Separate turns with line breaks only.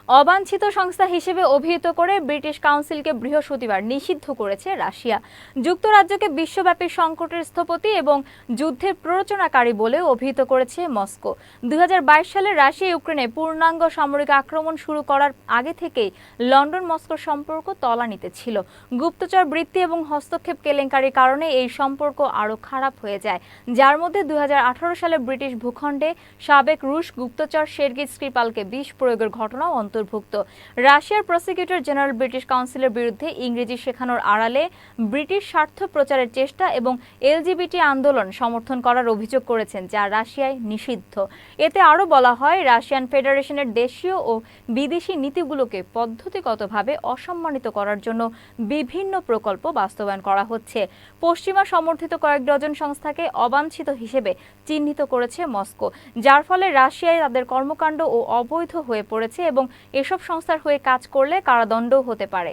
অবাঞ্ছিত সংস্থা হিসেবে অভিহিত করে ব্রিটিশ কাউন্সিলকে বৃহস্পতিবার নিষিদ্ধ করেছে রাশিয়া। যুক্তরাজ্যকে বিশ্বব্যাপী সংকটের স্থপতি এবং যুদ্ধের প্ররোচনাকারী বলে অভিহিত করেছে মস্কো। 2022 সালে রাশিয়া ইউক্রেনে পূর্ণাঙ্গ সামরিক আক্রমণ শুরু করার আগে থেকেই লন্ডন মস্কোর সম্পর্ক তলানিতে ছিল। গুপ্তচর বৃত্তি এবং হস্তক্ষেপ কেলেঙ্কারির কারণে এই সম্পর্ক আরও খারাপ হয়ে যায়, যার মধ্যে 2018 সালে ব্রিটিশ ভূখণ্ডে সাবেক রুশ গুপ্তচর সের্গি স্ক্রিপালকে বিষ প্রয়োগের ঘটনাও অন্তর্ভুক্ত। রাশিয়ার প্রসিকিউটর জেনারেল ব্রিটিশ কাউন্সিলের বিরুদ্ধে ইংরেজি শেখানোর আড়ালে ব্রিটিশ স্বার্থ প্রচারের চেষ্টা এবং এলজিবিটি আন্দোলন সমর্থন করার অভিযোগ করেছেন, যা রাশিয়ায় নিষিদ্ধ। এতে আরও বলা হয়, রাশিয়ান ফেডারেশনের দেশীয় ও বিদেশি নীতিগুলোকে পদ্ধতিগতভাবে অসম্মানিত করার জন্য বিভিন্ন প্রকল্প বাস্তবায়ন করা হচ্ছে। পশ্চিমা সমর্থিত কয়েক ডজন সংস্থাকে অবাঞ্ছিত হিসেবে চিহ্নিত করেছে মস্কো, যার ফলে রাশিয়ায় তাদের কর্মকাণ্ড ও অবৈধ হয়ে পড়েছে এবং এসব সংস্থার হয়ে কাজ করলে কারাদণ্ডও হতে পারে।